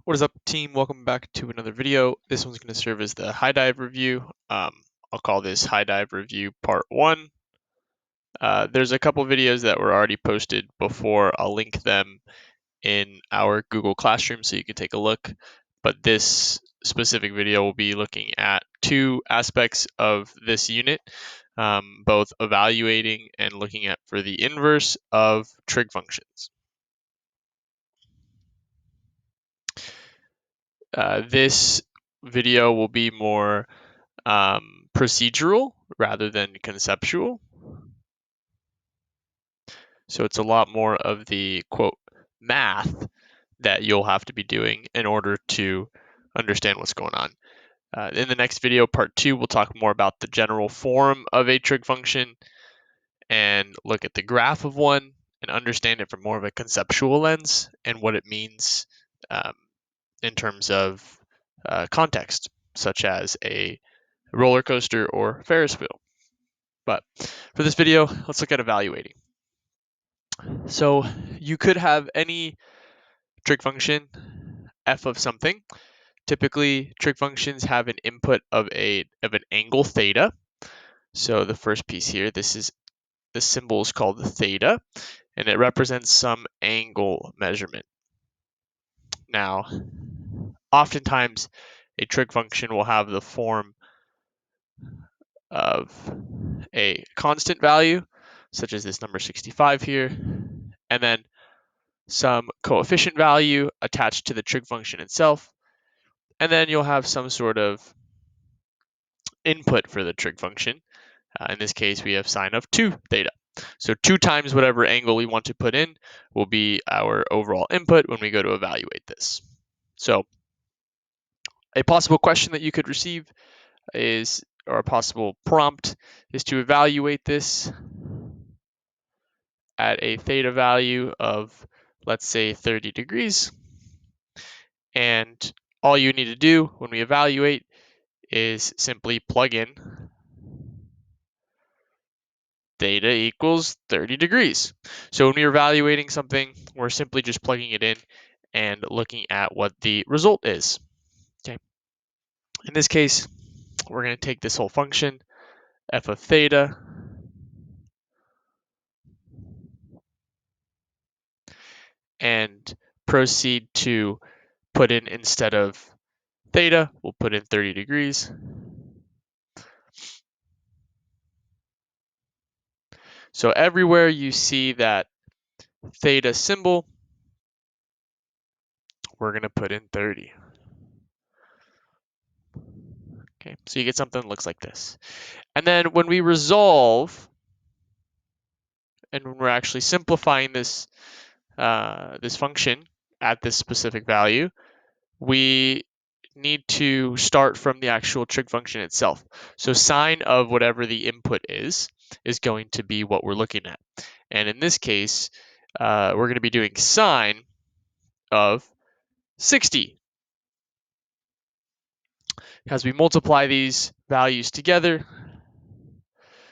What is up, team? Welcome back to another video. This one's going to serve as the high dive review. I'll call this high dive review part 1. There's a couple videos that were already posted before. I'll link them in our Google Classroom so you can take a look. But this specific video will be looking at two aspects of this unit, both evaluating and looking at for the inverse of trig functions. This video will be more procedural rather than conceptual. So it's a lot more of the quote math that you'll have to be doing in order to understand what's going on. In the next video, part 2, we'll talk more about the general form of a trig function and look at the graph of one and understand it from more of a conceptual lens and what it means in terms of context, such as a roller coaster or Ferris wheel. But for this video, let's look at evaluating. So you could have any trig function, f of something. Typically, trig functions have an input of an angle theta. So the first piece here, the symbol is called theta, and it represents some angle measurement. Now, oftentimes, a trig function will have the form of a constant value, such as this number 65 here, and then some coefficient value attached to the trig function itself, and then you'll have some sort of input for the trig function. In this case, we have sine of 2 theta. So 2 times whatever angle we want to put in will be our overall input when we go to evaluate this. So a possible question that you could receive is, or a possible prompt is to evaluate this at a theta value of, let's say, 30 degrees. And all you need to do when we evaluate is simply plug in theta equals 30 degrees. So when we're evaluating something, we're simply just plugging it in and looking at what the result is. Okay. In this case, we're going to take this whole function, f of theta, and proceed to put in, instead of theta, we'll put in 30 degrees. So everywhere you see that theta symbol, we're going to put in 30. Okay, so you get something that looks like this. And then when we resolve, and when we're actually simplifying this this function at this specific value, we need to start from the actual trig function itself. So sine of whatever the input is going to be what we're looking at. And in this case, we're going to be doing sine of 60. As we multiply these values together,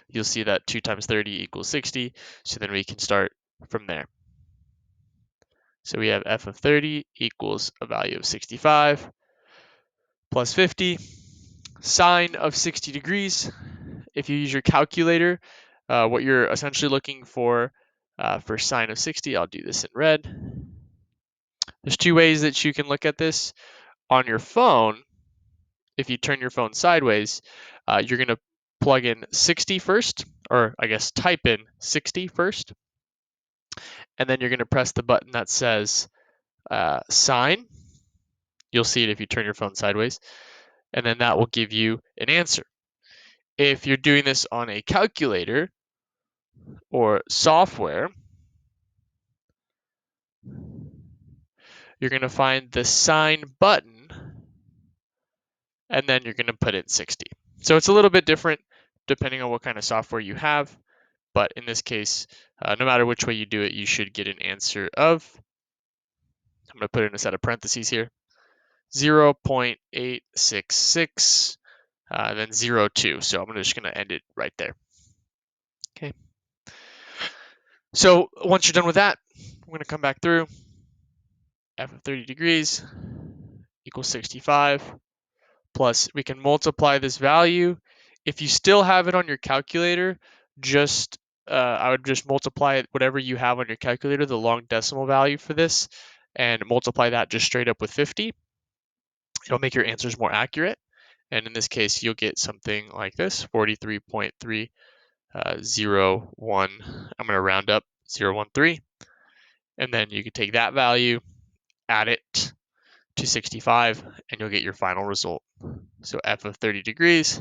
you'll see that 2 times 30 equals 60. So then we can start from there. So we have f of 30 equals a value of 65 plus 50. Sine of 60 degrees. If you use your calculator, what you're essentially looking for sine of 60, I'll do this in red. There's two ways that you can look at this. On your phone, if you turn your phone sideways, you're going to plug in 60 first, or I guess type in 60 first, and then you're going to press the button that says sine. You'll see it if you turn your phone sideways, and then that will give you an answer. If you're doing this on a calculator or software, you're going to find the sine button, and then you're going to put in 60. So it's a little bit different depending on what kind of software you have, but in this case, no matter which way you do it, you should get an answer of, I'm going to put in a set of parentheses here, 0.866, then 0.2. So I'm just going to end it right there. Okay. So once you're done with that, I'm going to come back through f of 30 degrees, equals 65, plus we can multiply this value. If you still have it on your calculator, just I would just multiply whatever you have on your calculator, the long decimal value for this, and multiply that just straight up with 50. It'll make your answers more accurate. And in this case, you'll get something like this, 43.301. I'm going to round up 013. And then you can take that value, add it to 65, and you'll get your final result. So f of 30 degrees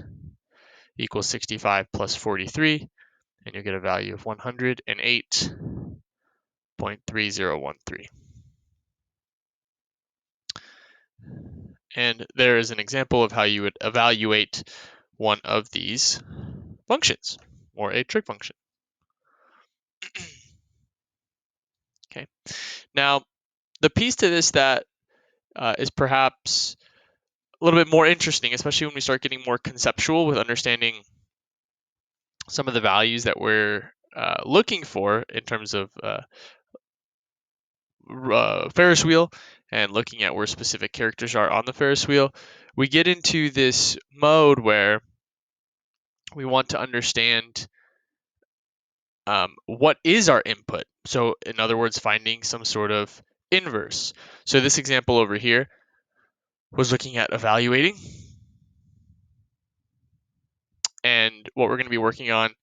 equals 65 plus 43, and you'll get a value of 108.3013. And there is an example of how you would evaluate one of these functions, or a trig function. Okay. Now, the piece to this that is perhaps a little bit more interesting, especially when we start getting more conceptual with understanding some of the values that we're looking for in terms of Ferris wheel and looking at where specific characters are on the Ferris wheel, we get into this mode where we want to understand what is our input. So in other words, finding some sort of inverse. So this example over here was looking at evaluating. And what we're going to be working on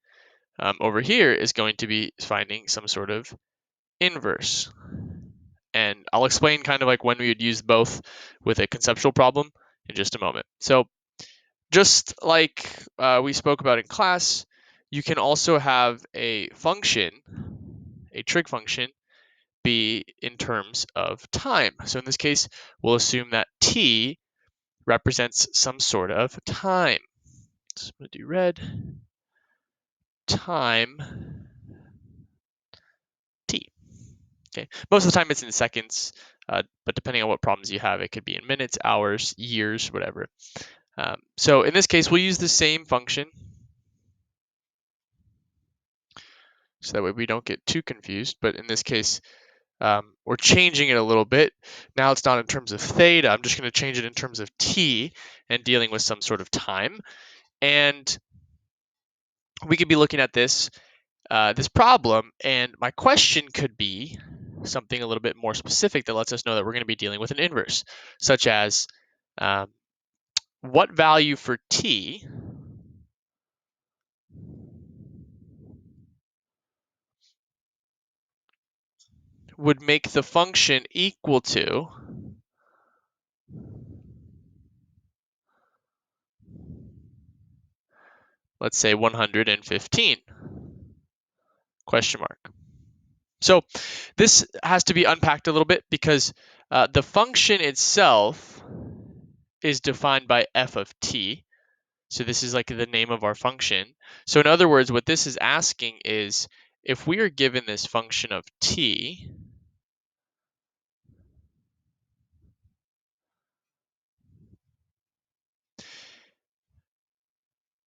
over here is going to be finding some sort of inverse. And I'll explain kind of like when we would use both with a conceptual problem in just a moment. So just like we spoke about in class, you can also have a function, a trig function, be in terms of time. So in this case, we'll assume that t represents some sort of time. So I'm going to do red, time, t. Okay. Most of the time it's in seconds, but depending on what problems you have, it could be in minutes, hours, years, whatever. So in this case, we'll use the same function, so that way we don't get too confused. But in this case, we're changing it a little bit. Now it's not in terms of theta. I'm just going to change it in terms of t and dealing with some sort of time. And we could be looking at this problem, and my question could be something a little bit more specific that lets us know that we're going to be dealing with an inverse, such as what value for t would make the function equal to let's say 115 question mark. So this has to be unpacked a little bit because the function itself is defined by f of t. So this is like the name of our function. So in other words, what this is asking is if we are given this function of t,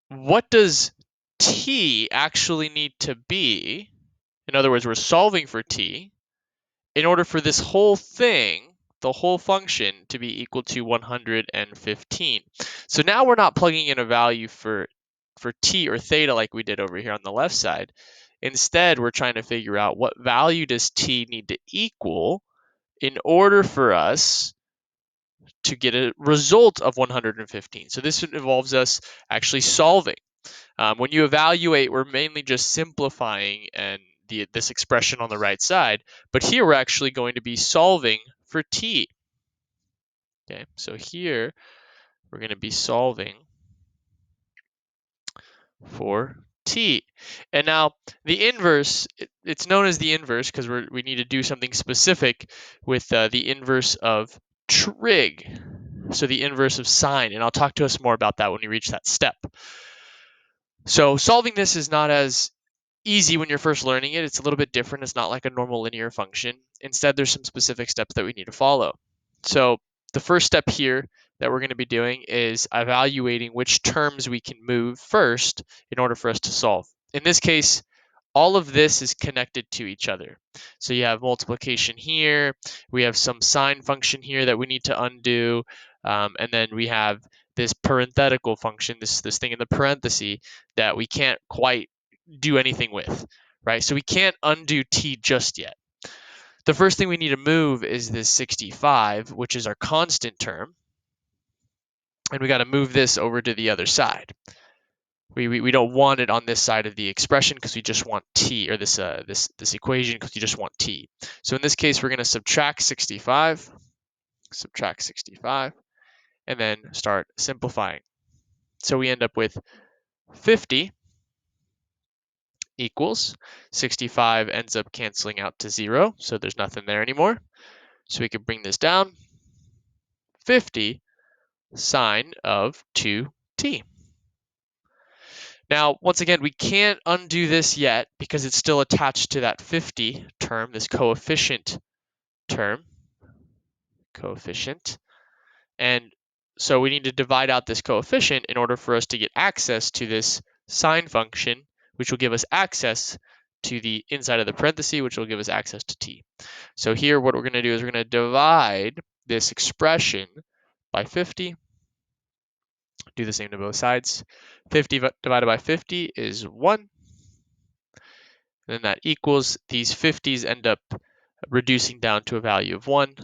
what does t actually need to be? In other words, we're solving for t in order for this whole thing, the whole function, to be equal to 115. So now we're not plugging in a value for t or theta like we did over here on the left side. Instead, we're trying to figure out what value does t need to equal in order for us to get a result of 115. So this involves us actually solving. When you evaluate, we're mainly just simplifying and this expression on the right side, but here we're actually going to be solving for t. Okay, so here we're going to be solving for t. And now the inverse, it's known as the inverse because we need to do something specific with the inverse of trig. So the inverse of sine, and I'll talk to us more about that when we reach that step. So solving this is not as easy when you're first learning it. It's a little bit different. It's not like a normal linear function. Instead, there's some specific steps that we need to follow. So the first step here that we're going to be doing is evaluating which terms we can move first in order for us to solve. In this case, all of this is connected to each other. So you have multiplication here, we have some sine function here that we need to undo, And then we have this parenthetical function, this thing in the parenthesis that we can't quite do anything with, right? So we can't undo t just yet. The first thing we need to move is this 65, which is our constant term. And we got to move this over to the other side. We don't want it on this side of the expression because we just want t, or this equation because you just want t. So in this case, we're going to subtract 65, and then start simplifying. So we end up with 50 equals 65 ends up canceling out to 0, so there's nothing there anymore. So we could bring this down. 50 sine of 2t. Now, once again, we can't undo this yet because it's still attached to that 50 term, this coefficient term, and so we need to divide out this coefficient in order for us to get access to this sine function, which will give us access to the inside of the parenthesis, which will give us access to t. So here, what we're going to do is we're going to divide this expression by 50. Do the same to both sides. 50 divided by 50 is 1. And then that equals, these 50s end up reducing down to a value of 1.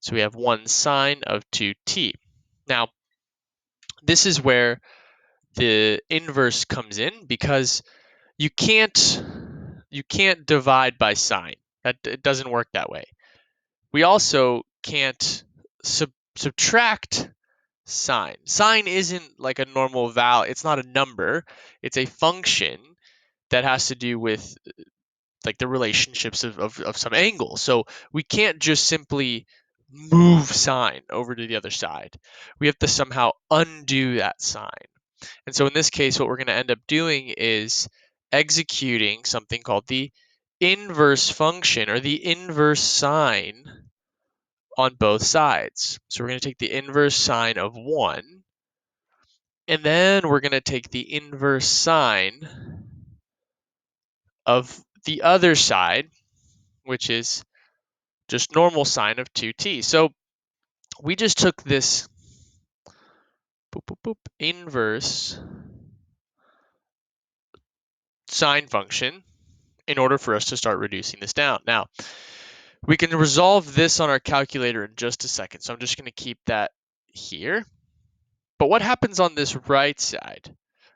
So we have 1 sine of 2t. Now, this is where the inverse comes in, because you can't divide by sine. It doesn't work that way. We also can't subtract sine. Sine isn't like a normal value. It's not a number. It's a function that has to do with like the relationships of some angle. So we can't just simply move sine over to the other side. We have to somehow undo that sine. And so in this case, what we're going to end up doing is executing something called the inverse function, or the inverse sine, on both sides. So we're going to take the inverse sine of 1, and then we're going to take the inverse sine of the other side, which is just normal sine of 2t. So we just took this inverse sine function in order for us to start reducing this down. Now, we can resolve this on our calculator in just a second, so I'm just going to keep that here. But what happens on this right side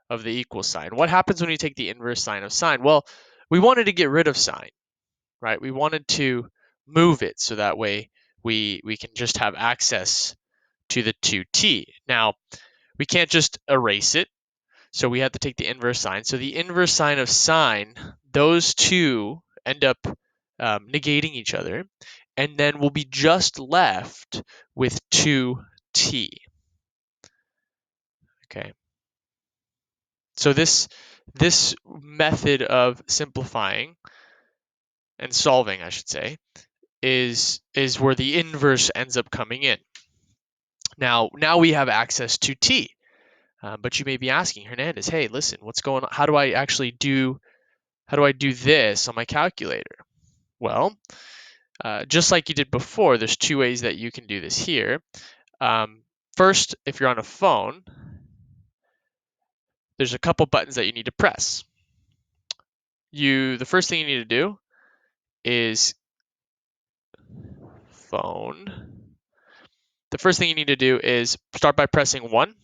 of the equal sign? What happens when you take the inverse sine of sine? Well, we wanted to get rid of sine, right? We wanted to move it so that way we can just have access to the 2t. Now, we can't just erase it, so we have to take the inverse sine. So the inverse sine of sine, those two end up negating each other, and then we'll be just left with 2t. Okay. So this method of simplifying and solving, I should say, is where the inverse ends up coming in. Now we have access to t, but you may be asking, Hernandez, hey, listen, what's going on? How do I do this on my calculator? Well, just like you did before, there's two ways that you can do this here. First, if you're on a phone, there's a couple buttons that you need to press. The first thing you need to do is phone. The first thing you need to do is start by pressing 1,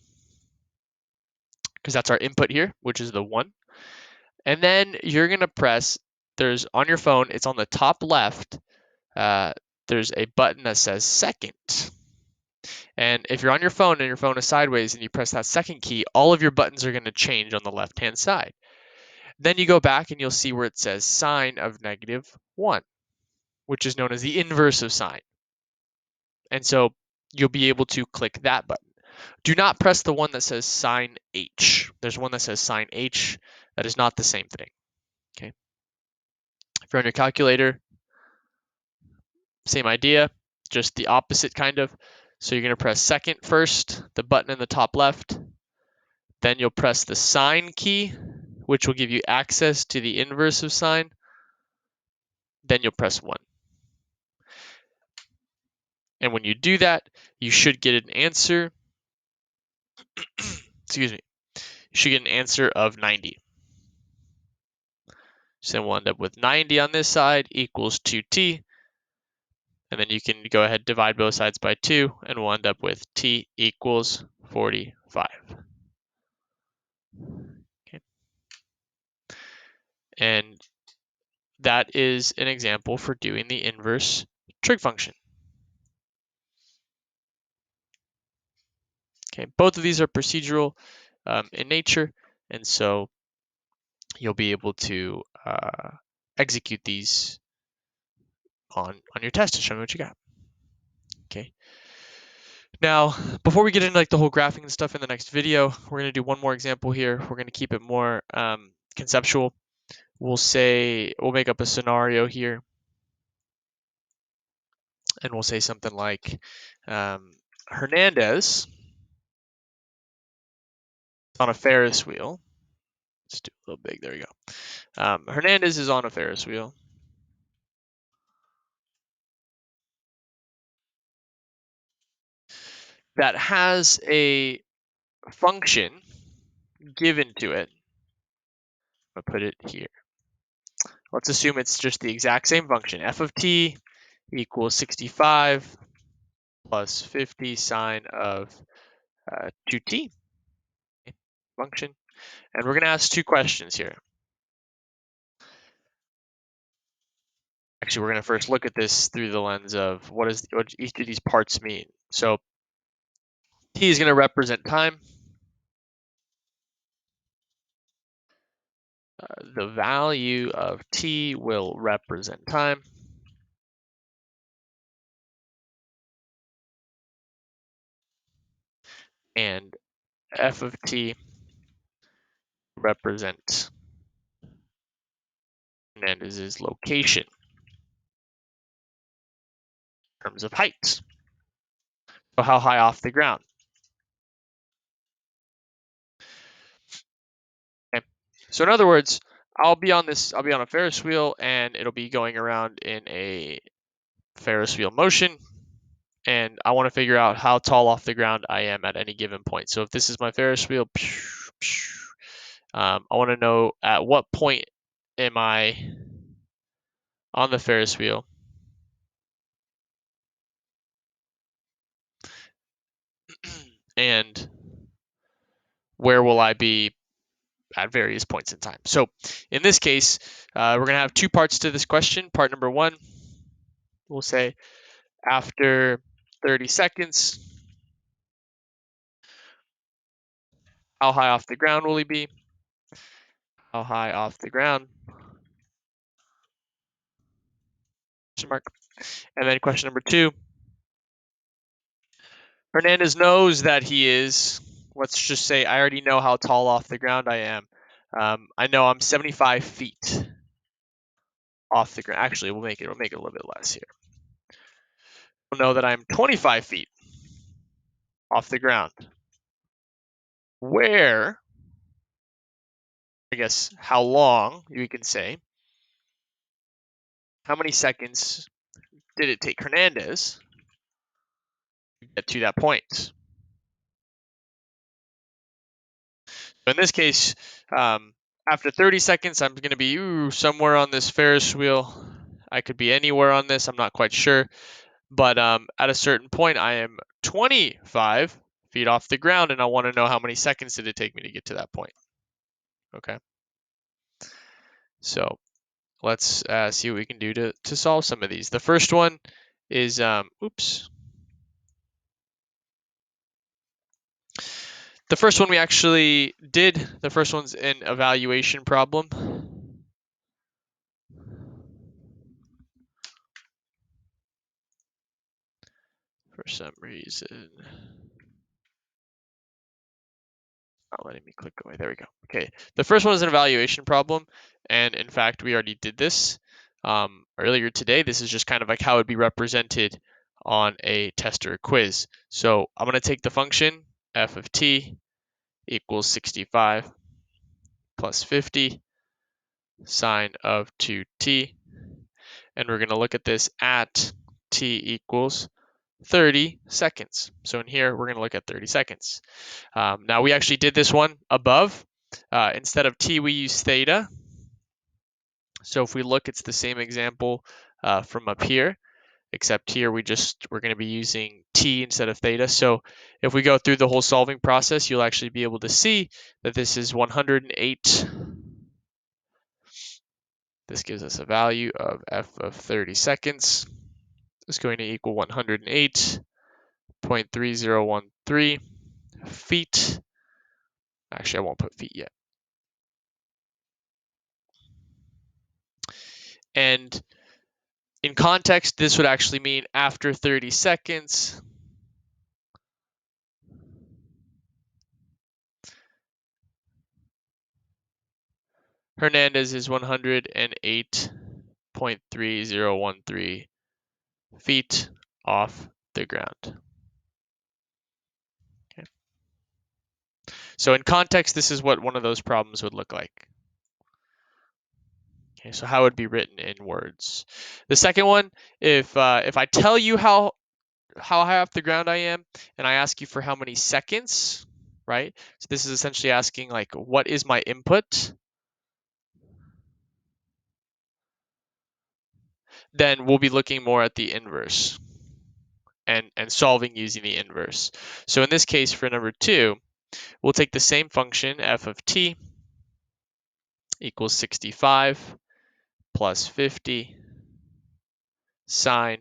because that's our input here, which is the 1. And then you're going to press, on your phone, it's on the top left, there's a button that says second. And if you're on your phone and your phone is sideways and you press that second key, all of your buttons are going to change on the left-hand side. Then you go back and you'll see where it says sine of -1, which is known as the inverse of sine. And so you'll be able to click that button. Do not press the one that says sine h. There's one that says sine h. That is not the same thing. Okay. If you're on your calculator, same idea, just the opposite kind of. So you're going to press second first, the button in the top left. Then you'll press the sine key, which will give you access to the inverse of sine. Then you'll press 1. And when you do that, you should get an answer. Excuse me. You should get an answer of 90. So then we'll end up with 90 on this side equals 2t. And then you can go ahead and divide both sides by 2, and we'll end up with t equals 45. Okay. And that is an example for doing the inverse trig function. Okay, both of these are procedural in nature, and so you'll be able to execute these on your test to show me what you got. Okay. Now, before we get into like the whole graphing and stuff in the next video, we're going to do one more example here. We're going to keep it more conceptual. We'll make up a scenario here, and we'll say something like Hernandez on a Ferris wheel. Let's do a little big. There we go. Hernandez is on a Ferris wheel. That has a function given to it. I'm going to put it here. Let's assume it's just the exact same function. F of t equals 65 plus 50 sine of 2t function. And we're going to ask two questions here. Actually, we're going to first look at this through the lens of what each of these parts mean. So t is going to represent time. The value of t will represent time. And f of t represent Hernandez's location in terms of height. So how high off the ground? Okay. So in other words, I'll be on a Ferris wheel, and it'll be going around in a Ferris wheel motion, and I want to figure out how tall off the ground I am at any given point. So if this is my Ferris wheel, I want to know at what point am I on the Ferris wheel, and where will I be at various points in time. So in this case, we're going to have two parts to this question. Part number one, we'll say after 30 seconds, how high off the ground will he be? How high off the ground? Question mark. And then question number two, Hernandez knows that he is, let's just say I already know how tall off the ground I am. I know I'm 75 feet off the ground. Actually, we'll make it a little bit less here. We'll know that I'm 25 feet off the ground. Where, I guess, how long, we can say, how many seconds did it take Hernandez to get to that point? So in this case, after 30 seconds, I'm going to be somewhere on this Ferris wheel. I could be anywhere on this. I'm not quite sure. But at a certain point, I am 25 feet off the ground, and I want to know how many seconds did it take me to get to that point. Okay. So let's see what we can do to solve some of these. The first one is, The first one we actually did. The first one's an evaluation problem. For some reason, not letting me click away. There we go. Okay, the first one is an evaluation problem, and in fact, we already did this earlier today. This is just kind of like how it would be represented on a test or a quiz. So I'm going to take the function f of t equals 65 plus 50 sine of 2t, and we're going to look at this at t equals 30 seconds. So in here, we're going to look at 30 seconds. Now we actually did this one above. Instead of t, we use theta. So if we look, it's the same example from up here, except here we're going to be using t instead of theta. So if we go through the whole solving process, you'll actually be able to see that this is 108. This gives us a value of f of 30 seconds. It's going to equal 108.3013 feet. Actually, I won't put feet yet. And in context, this would actually mean after 30 seconds, Hernandez is 108.3013 feet off the ground. Okay. So in context, this is what one of those problems would look like. Okay, so how it would be written in words. The second one, if I tell you how high off the ground I am, and I ask you for how many seconds, right? So this is essentially asking like, what is my input? Then we'll be looking more at the inverse and solving using the inverse. So in this case, for number 2, we'll take the same function, f of t equals 65 plus 50 sine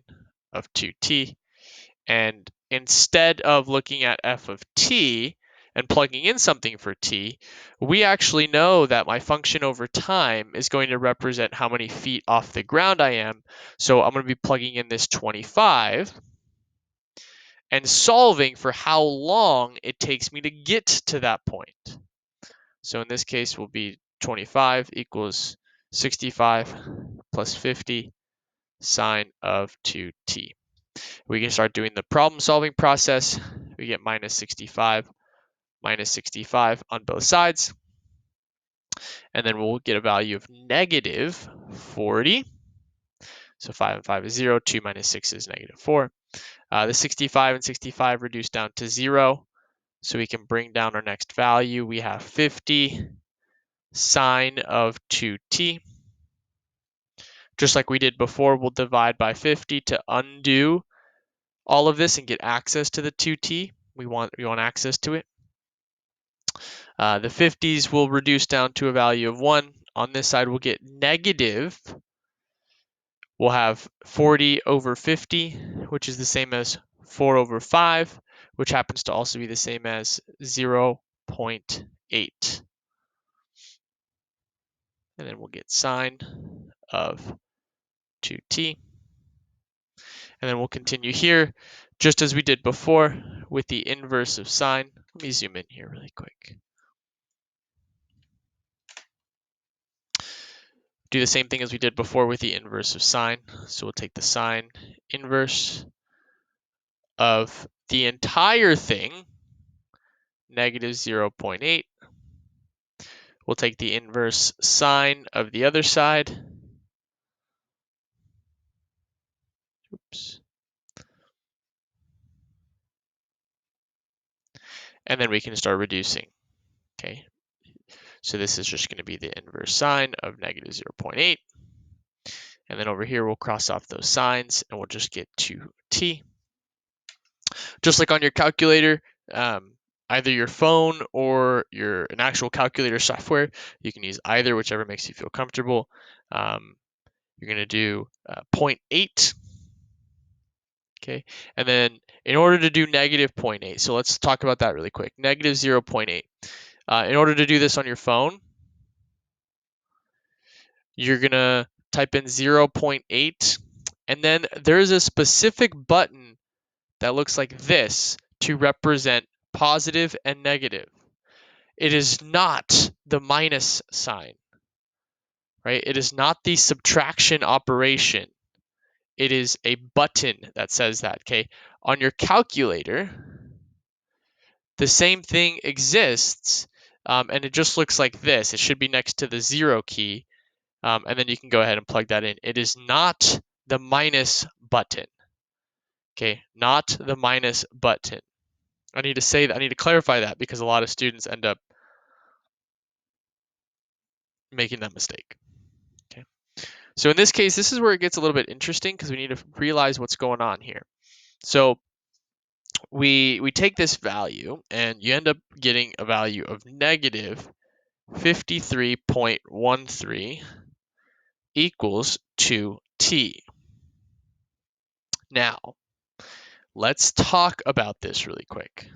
of 2t. And instead of looking at f of t and plugging in something for t, we actually know that my function over time is going to represent how many feet off the ground I am. So I'm going to be plugging in this 25 and solving for how long it takes me to get to that point. So in this case, will be 25 equals 65 plus 50 sine of 2t. We can start doing the problem solving process. We get minus 65 on both sides. And then we'll get a value of negative 40. So 5 and 5 is 0. 2 minus 6 is negative 4. The 65 and 65 reduce down to 0. So we can bring down our next value. We have 50 sine of 2t. Just like we did before, we'll divide by 50 to undo all of this and get access to the 2t. We want access to it. The 50s will reduce down to a value of 1. On this side, we'll get negative. We'll have 40 over 50, which is the same as 4 over 5, which happens to also be the same as 0.8. And then we'll get sine of 2t. And then we'll continue here, just as we did before, with the inverse of sine. Let me zoom in here really quick. Do the same thing as we did before with the inverse of sine. So we'll take the sine inverse of the entire thing, negative 0.8. We'll take the inverse sine of the other side. Oops. And then we can start reducing. Okay. So this is just going to be the inverse sine of negative 0.8. And then over here, we'll cross off those signs and we'll just get 2t. Just like on your calculator, either your phone or an actual calculator software, you can use either, whichever makes you feel comfortable. You're going to do 0.8. Okay, and then in order to do negative 0.8, so let's talk about that really quick. Negative 0.8. In order to do this on your phone, you're going to type in 0.8, and then there's a specific button that looks like this to represent positive and negative. It is not the minus sign, right? It is not the subtraction operation. It is a button that says that, okay? On your calculator, the same thing exists, and it just looks like this. It should be next to the 0 key, and then you can go ahead and plug that in. It is not the minus button. Okay, not the minus button. I need to say that. I need to clarify that because a lot of students end up making that mistake. Okay. So in this case, this is where it gets a little bit interesting because we need to realize what's going on here. So we take this value and you end up getting a value of negative 53.13 equals 2t. Now, let's talk about this really quick.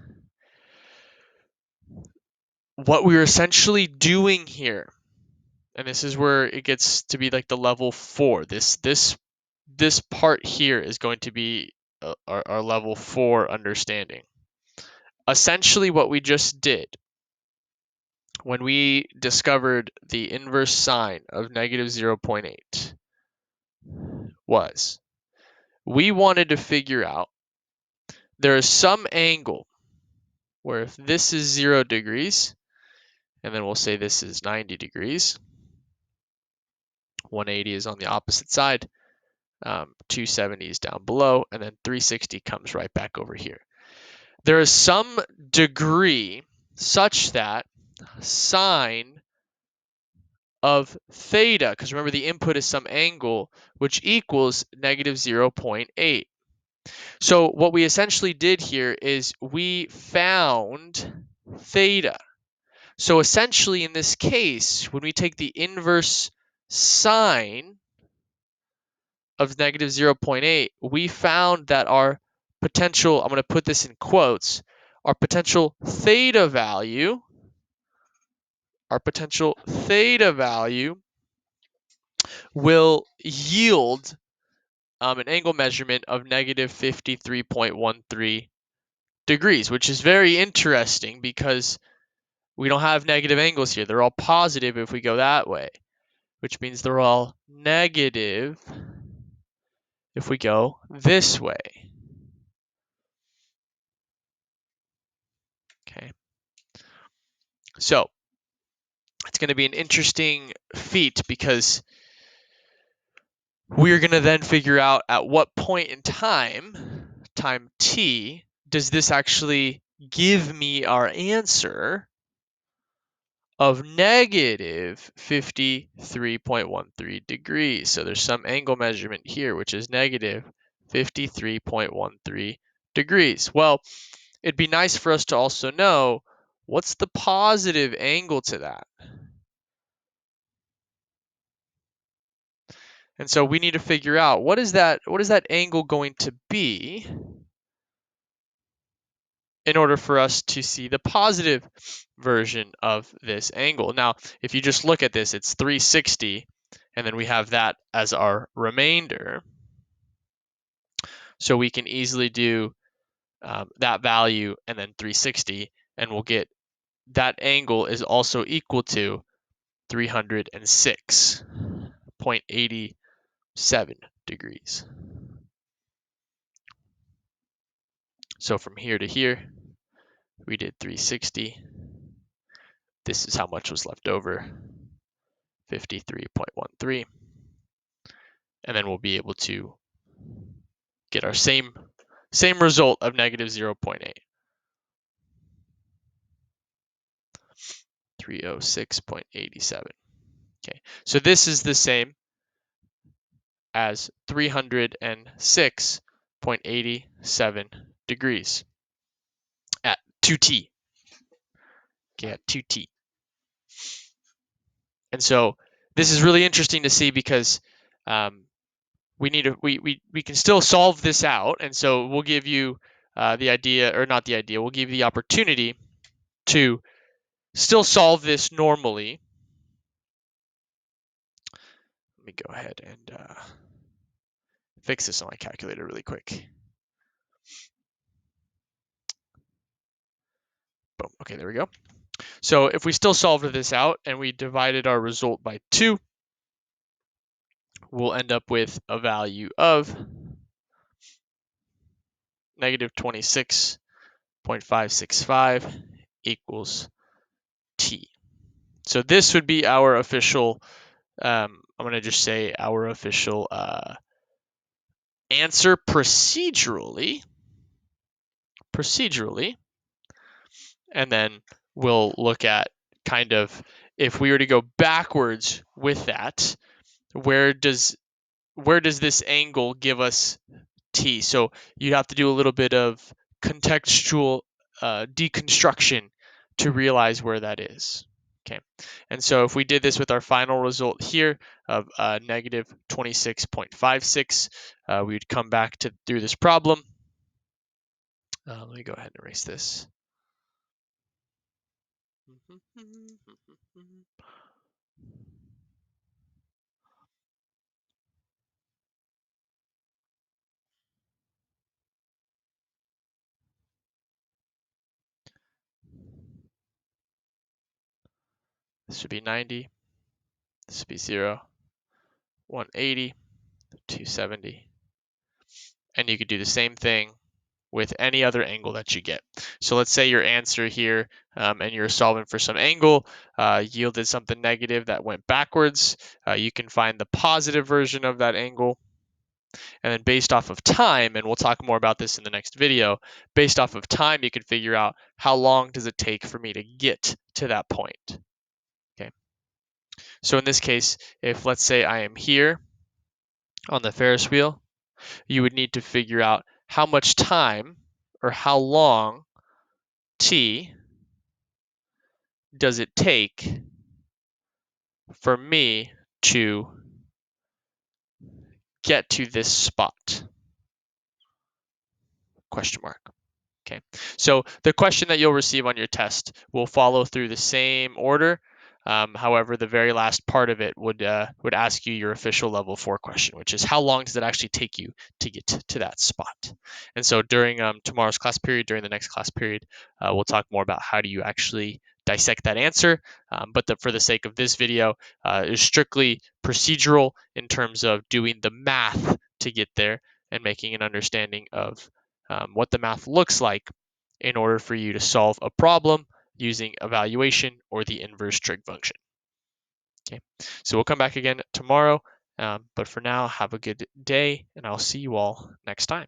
What we're essentially doing here, and this is where it gets to be like the level 4. This part here is going to be our level 4 understanding. Essentially what we just did when we discovered the inverse sine of negative 0.8 was we wanted to figure out there is some angle where if this is 0 degrees, and then we'll say this is 90 degrees, 180 is on the opposite side, 270 is down below, and then 360 comes right back over here. There is some degree such that sine of theta, because remember the input is some angle, which equals negative 0.8. So what we essentially did here is we found theta. So essentially in this case, when we take the inverse sine of negative 0.8, we found that our potential, I'm going to put this in quotes, our potential theta value will yield an angle measurement of negative 53.13 degrees, which is very interesting because we don't have negative angles here. They're all positive if we go that way, which means they're all negative if we go this way. Okay. So it's going to be an interesting feat because we're going to then figure out at what point in time t, does this actually give me our answer of negative 53.13 degrees. So there's some angle measurement here, which is negative 53.13 degrees. Well, it'd be nice for us to also know what's the positive angle to that. And so we need to figure out what is that angle going to be in order for us to see the positive version of this angle. Now, if you just look at this, it's 360, and then we have that as our remainder. So we can easily do that value and then 360, and we'll get that angle is also equal to 306.87 degrees. So from here to here, we did 360. This is how much was left over, 53.13. And then we'll be able to get our same result of negative 0.8. 306.87. Okay, so this is the same as 306.87 degrees at 2t. Okay, at 2t. And so this is really interesting to see because we can still solve this out, and so we'll give you the idea, or not the idea, we'll give you the opportunity to still solve this normally. Let me go ahead and fix this on my calculator really quick. Boom. Okay, there we go. So if we still solved this out and we divided our result by 2, we'll end up with a value of negative 26.565 equals t. So this would be our official, I'm going to just say our official answer procedurally, and then we'll look at kind of if we were to go backwards with that, where does this angle give us t? So you have to do a little bit of contextual deconstruction to realize where that is. Okay, and so if we did this with our final result here of negative 26.56, we would come back to through this problem. Let me go ahead and erase this. This would be 90. This would be 0, 180, 270. And you could do the same thing with any other angle that you get. So let's say your answer here, and you're solving for some angle, yielded something negative that went backwards. You can find the positive version of that angle. And then based off of time, and we'll talk more about this in the next video, based off of time, you can figure out how long does it take for me to get to that point. Okay. So in this case, if let's say I am here on the Ferris wheel, you would need to figure out how much time or how long t does it take for me to get to this spot? Question mark. Okay, so the question that you'll receive on your test will follow through the same order. However, the very last part of it would ask you your official level 4 question, which is how long does it actually take you to get to that spot? And so during tomorrow's class period, during the next class period, we'll talk more about how do you actually dissect that answer. But for the sake of this video, is strictly procedural in terms of doing the math to get there and making an understanding of what the math looks like in order for you to solve a problem using evaluation or the inverse trig function. Okay, so we'll come back again tomorrow, but for now, have a good day, and I'll see you all next time.